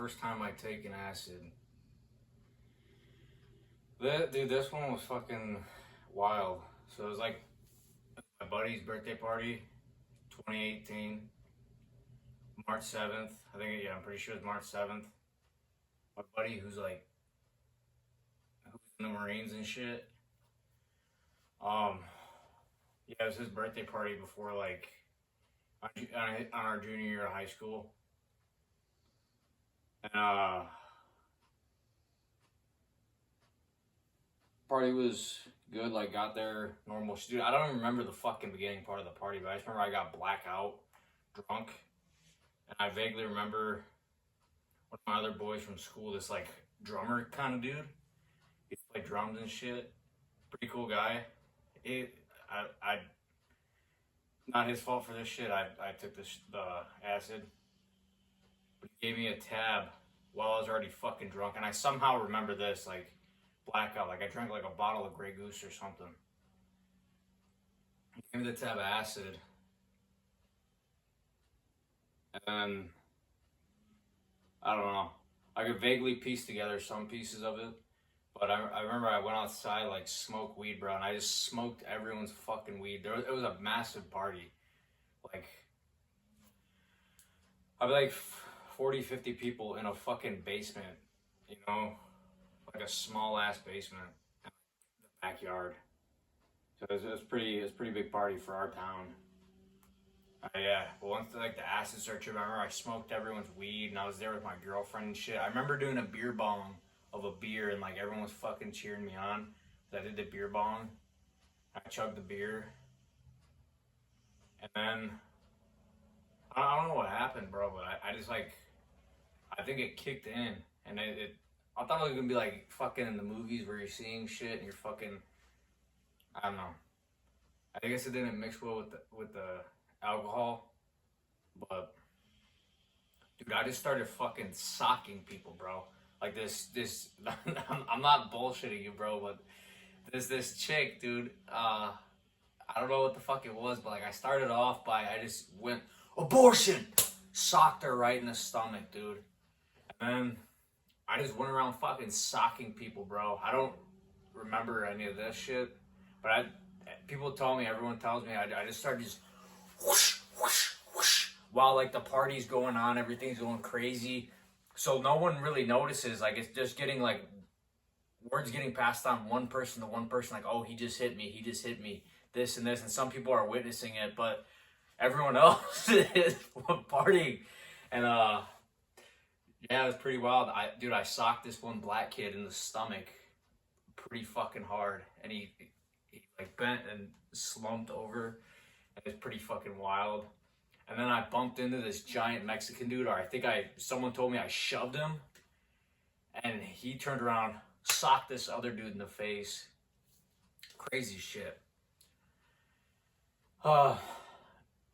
first time I taken acid. Dude, this one was fucking wild. So it was like my buddy's birthday party, 2018, March 7th. I think, yeah, I'm pretty sure it's March 7th. My buddy who's in the Marines and shit. Yeah, it was his birthday party before, like, on our junior year of high school. And, party was good, like, got there normal. Dude, I don't even remember the fucking beginning part of the party, but I just remember I got blackout, drunk, and I vaguely remember one of my other boys from school, this, like, drummer kind of dude. He played drums and shit. Pretty cool guy. I not his fault for this shit. I took the acid, but he gave me a tab while I was already fucking drunk, and I somehow remember this, like, blackout, like I drank like a bottle of Grey Goose or something. He gave me the tab of acid, and then I don't know. I could vaguely piece together some pieces of it, but I remember I went outside, like, smoked weed, bro, and I just smoked everyone's fucking weed. It was a massive party. Like, I'd be like 40, 50 people in a fucking basement, you know? Like a small ass basement in the backyard. So it was pretty big party for our town. Yeah, but once like the acid started, I remember I smoked everyone's weed and I was there with my girlfriend and shit. I remember doing a beer bong of a beer and like everyone was fucking cheering me on. So I did the beer bong. I chugged the beer. And then I don't know what happened, bro, but I just like I think it kicked in and I thought it was gonna be like fucking in the movies where you're seeing shit and you're fucking, I don't know. I guess it didn't mix well with the alcohol, but dude, I just started fucking socking people, bro. Like this, I'm not bullshitting you, bro, but this chick, dude. I don't know what the fuck it was, but like I started off by I just went abortion, socked her right in the stomach, dude, and then I just went around fucking socking people, bro. I don't remember any of this shit, but people tell me, everyone tells me, I just started just whoosh, whoosh, whoosh, while like the party's going on, everything's going crazy. So no one really notices, like it's just getting like, words getting passed on one person to one person, like, oh, he just hit me, this and this, and some people are witnessing it, but everyone else is partying, and yeah, it was pretty wild. I socked this one black kid in the stomach pretty fucking hard, and he like bent and slumped over. It was pretty fucking wild. And then I bumped into this giant Mexican dude, or someone told me I shoved him, and he turned around, socked this other dude in the face. Crazy shit. And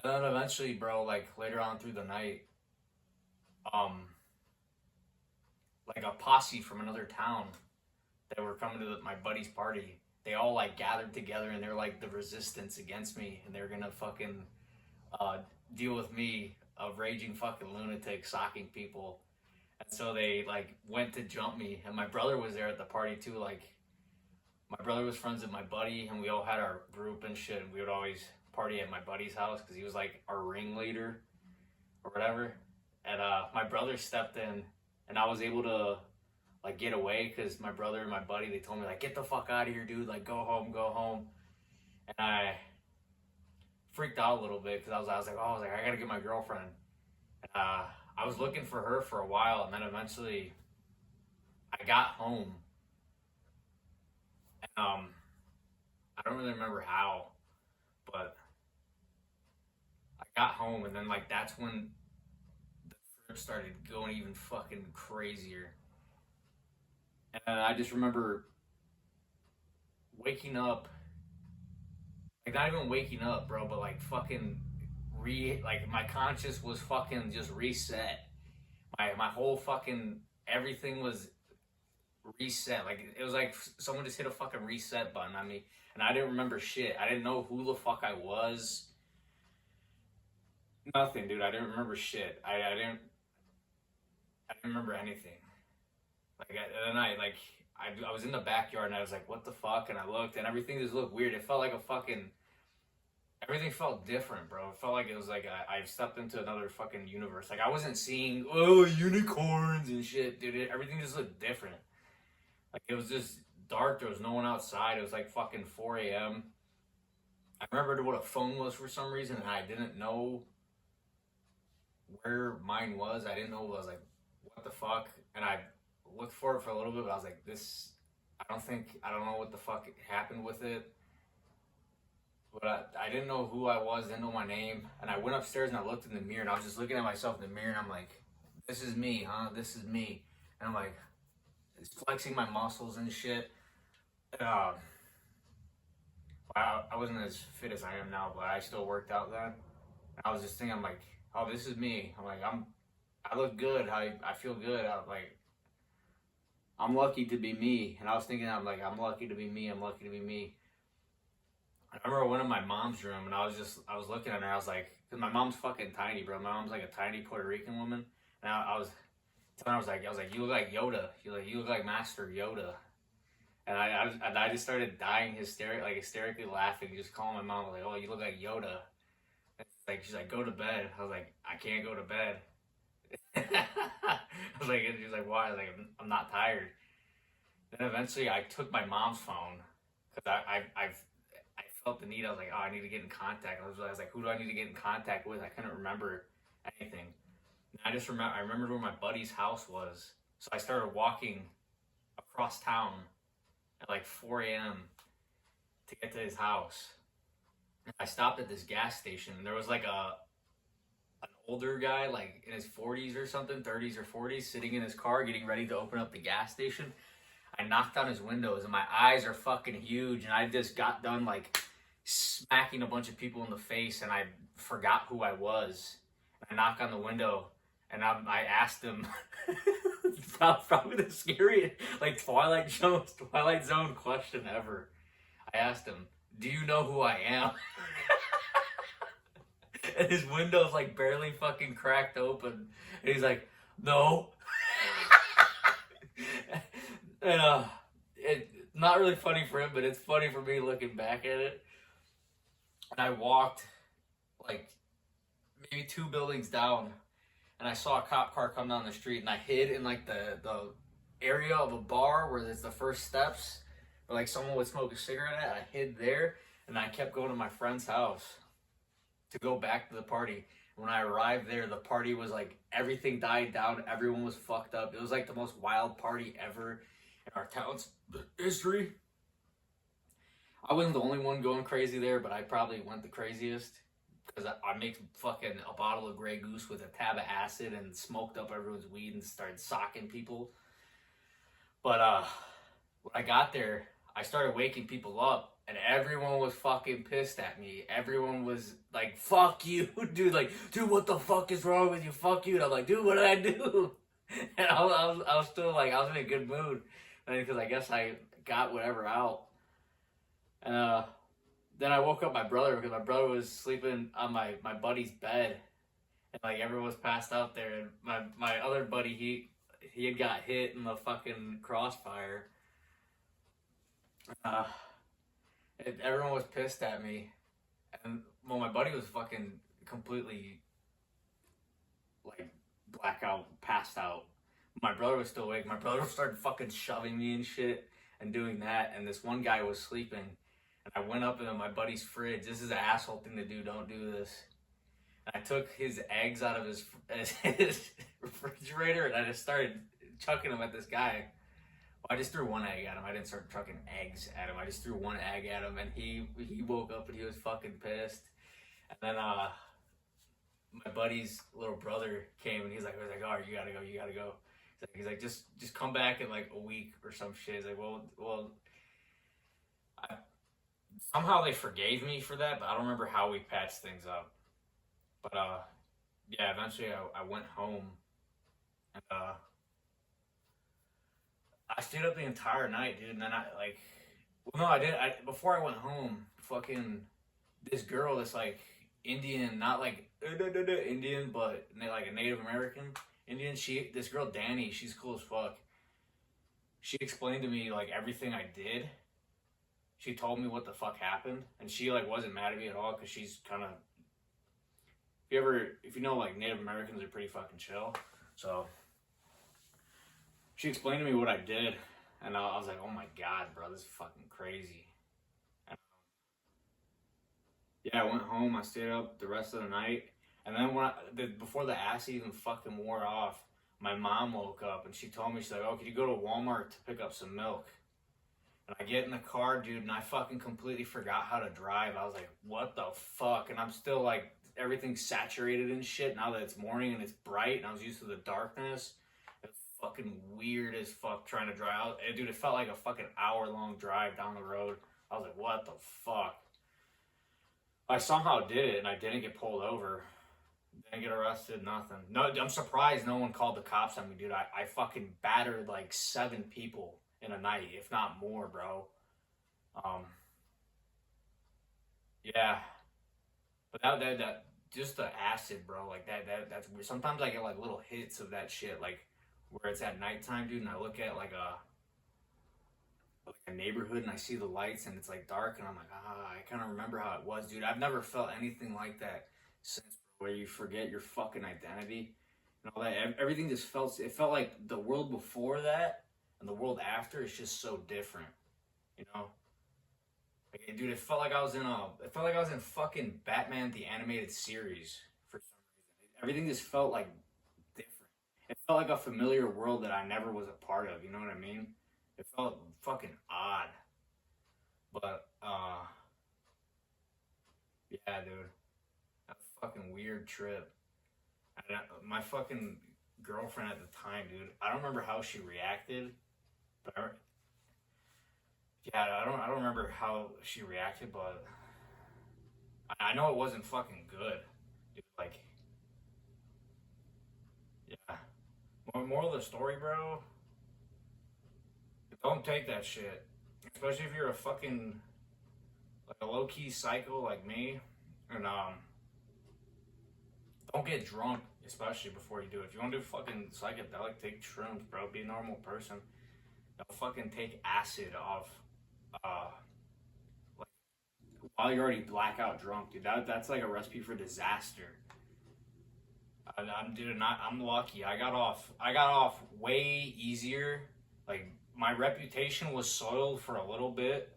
then eventually, bro, like later on through the night, like a posse from another town that were coming to my buddy's party. They all like gathered together and they're like the resistance against me, and they're gonna fucking deal with me, a raging fucking lunatic socking people. And so they like went to jump me, and my brother was there at the party too. Like my brother was friends with my buddy, and we all had our group and shit, and we would always party at my buddy's house because he was like our ringleader or whatever. And my brother stepped in, and I was able to like get away because my brother and my buddy, they told me like, get the fuck out of here, dude, like go home. And I freaked out a little bit because I was like, I gotta get my girlfriend. And I was looking for her for a while, and then eventually I got home. And I don't really remember how, but I got home, and then like that's when the trip started going even fucking crazier. And I just remember waking up, like not even waking up, bro, but like fucking like my conscious was fucking just reset. My whole fucking everything was reset. Like it was like someone just hit a fucking reset button on me, and I didn't remember shit. I didn't know who the fuck I was. Nothing, dude. I didn't remember shit. I didn't. I didn't remember anything. And then I was in the backyard and I was like, what the fuck? And I looked and everything just looked weird. It felt like a fucking, everything felt different, bro. It felt like it was like I stepped into another fucking universe. Like I wasn't seeing, oh, unicorns and shit, dude. Everything just looked different. Like it was just dark. There was no one outside. It was like fucking 4 a.m. I remembered what a phone was for some reason and I didn't know where mine was. I didn't know. I was like, what the fuck? And I looked for it for a little bit, but I was like, this, I don't know what the fuck happened with it. But I didn't know who I was, didn't know my name. And I went upstairs and I looked in the mirror and I was just looking at myself in the mirror and I'm like, this is me, huh? This is me. And I'm like, it's flexing my muscles and shit. I wasn't as fit as I am now, but I still worked out then. And I was just thinking, I'm like, oh, this is me. I'm like, I look good. I feel good. I'm lucky to be me. And I was thinking, I'm like, I'm lucky to be me. I'm lucky to be me. I remember I went in my mom's room and I was looking at her. I was like, cause my mom's fucking tiny, bro. My mom's like a tiny Puerto Rican woman. And I was telling her, I was like, you look like Yoda. You look like Master Yoda. And I just started dying hysterically laughing, just calling my mom like, oh, you look like Yoda. Like she's like, go to bed. I was like, I can't go to bed. I was like, and she's like, why? I was like, I'm not tired. Then eventually I took my mom's phone because I felt the need. I was like, oh, I need to get in contact. I was like, who do I need to get in contact with? I couldn't remember anything. And I remembered where my buddy's house was. So I started walking across town at like 4 a.m. to get to his house. I stopped at this gas station and there was like an older guy like in his 40s or something, 30s or 40s, sitting in his car getting ready to open up the gas station. I knocked on his windows and my eyes are fucking huge and I just got done like smacking a bunch of people in the face and I forgot who I was. I knock on the window and I asked him probably the scariest like Twilight Zone question ever. I asked him, do you know who I am? And his window's like barely fucking cracked open. And he's like, no. And it's not really funny for him, but it's funny for me looking back at it. And I walked like maybe 2 buildings down and I saw a cop car come down the street and I hid in like the area of a bar where there's the first steps where like someone would smoke a cigarette at. I hid there and I kept going to my friend's house to go back to the party. When I arrived there, the party was like, everything died down. Everyone was fucked up. It was like the most wild party ever in our town's history. I wasn't the only one going crazy there, but I probably went the craziest because I mixed fucking a bottle of Grey Goose with a tab of acid and smoked up everyone's weed and started socking people. But when I got there, I started waking people up. And everyone was fucking pissed at me. Everyone was like, fuck you, dude. Like, dude, what the fuck is wrong with you? Fuck you. And I'm like, dude, what did I do? And I was still like, I was in a good mood. Because I guess I got whatever out. And then I woke up my brother because my brother was sleeping on my buddy's bed. And like, everyone was passed out there. And my other buddy, he had got hit in the fucking crossfire. Everyone was pissed at me, and well, my buddy was fucking completely like blackout, passed out. My brother was still awake. My brother started fucking shoving me and shit and doing that, and this one guy was sleeping, and I went up into my buddy's fridge. This is an asshole thing to do. Don't do this. And I took his eggs out of his refrigerator, and I just started chucking them at this guy. I just threw one egg at him. I didn't start chucking eggs at him. I just threw one egg at him, and he woke up and he was fucking pissed. And then my buddy's little brother came and he's like, oh, you gotta go. He's like, just come back in like a week or some shit. He's like, well, somehow they forgave me for that, but I don't remember how we patched things up. But yeah, eventually I went home and I stayed up the entire night, dude, and then I did. Before I went home, fucking this girl, this like Indian, not like Indian, but like a Native American, Indian. This girl Danny, she's cool as fuck. She explained to me like everything I did. She told me what the fuck happened, and she like wasn't mad at me at all because she's kind of. If you know, like Native Americans are pretty fucking chill, so she explained to me what I did, and I was like, oh my god, bro, this is fucking crazy. And, yeah, I went home. I stayed up the rest of the night, and then before the acid even fucking wore off, my mom woke up and she told me, she's like, oh, could you go to Walmart to pick up some milk? And I get in the car, dude, and I fucking completely forgot how to drive. I was like, what the fuck? And I'm still like, everything's saturated and shit now that it's morning and it's bright, and I was used to the darkness. It was fucking weird as fuck trying to drive out. Dude, it felt like a fucking hour-long drive down the road. I was like, what the fuck? I somehow did it, and I didn't get pulled over. Didn't get arrested, nothing. No, I'm surprised no one called the cops on me, dude. I fucking battered like 7 people in a night, if not more, bro. Yeah. But that just the acid, bro, like that's weird. Sometimes I get like little hits of that shit, like where it's at nighttime, dude, and I look at like a neighborhood and I see the lights and it's like dark and I'm like, I kind of remember how it was, dude. I've never felt anything like that since, where you forget your fucking identity and all that. Everything just felt like the world before that and the world after is just so different, you know? Like, dude, it felt like I was in fucking Batman the Animated Series for some reason. Everything just felt like different. It felt like a familiar world that I never was a part of, you know what I mean? It felt fucking odd. But, yeah, dude. That was a fucking weird trip. And my fucking girlfriend at the time, dude, I don't remember how she reacted, but I don't remember how she reacted, but I know it wasn't fucking good. Dude, like, yeah. Moral of the story, bro, don't take that shit. Especially if you're a fucking, like a low-key psycho like me. And, don't get drunk, especially before you do it. If you want to do fucking psychedelic, take shrooms, bro. Be a normal person. Don't fucking take acid off, like, while you're already blackout drunk, dude. That's like a recipe for disaster. I'm lucky. I got off way easier. Like, my reputation was soiled for a little bit.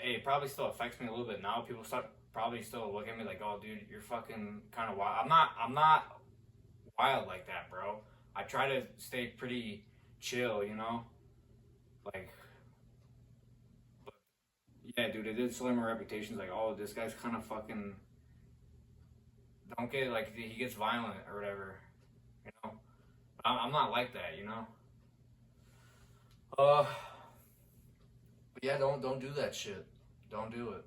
It probably still affects me a little bit now. People probably still look at me like, oh, dude, you're fucking kind of wild. I'm not wild like that, bro. I try to stay pretty chill, you know? Like, but yeah, dude, it did soil my reputation. Like, oh, this guy's kind of fucking, don't get, like, he gets violent or whatever, you know? I'm not like that, you know? But yeah, don't do that shit. Don't do it.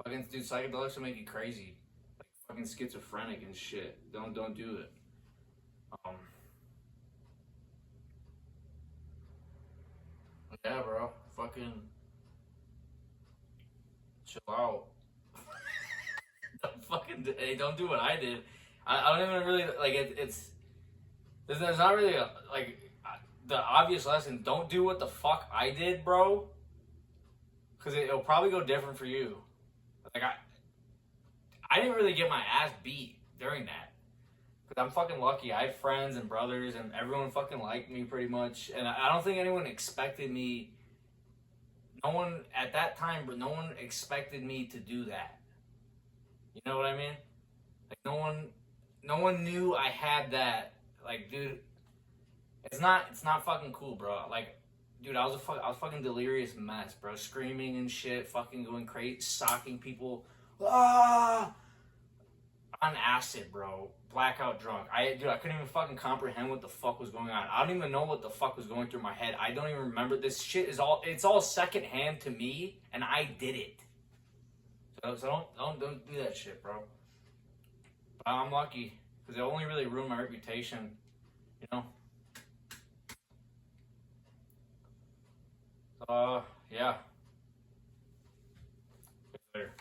Fucking, dude, psychedelics will make you crazy, like fucking schizophrenic and shit. Don't do it. Yeah, bro, fucking chill out. Don't do what I did. I don't even really like it. There's not really the obvious lesson. Don't do what the fuck I did, bro. Because it'll probably go different for you. Like, I didn't really get my ass beat during that. Because I'm fucking lucky. I had friends and brothers and everyone fucking liked me pretty much. And I don't think anyone expected me. No one at that time, but no one expected me to do that. You know what I mean? Like, no one knew I had that. Like, dude, it's not fucking cool, bro. Like, dude, I was a fucking delirious mess, bro. Screaming and shit, fucking going crazy, socking people, on acid, bro. Blackout drunk. I couldn't even fucking comprehend what the fuck was going on. I don't even know what the fuck was going through my head. I don't even remember. This shit it's all secondhand to me, and I did it. So don't do that shit, bro. But I'm lucky because it only really ruined my reputation, you know. Yeah. Later.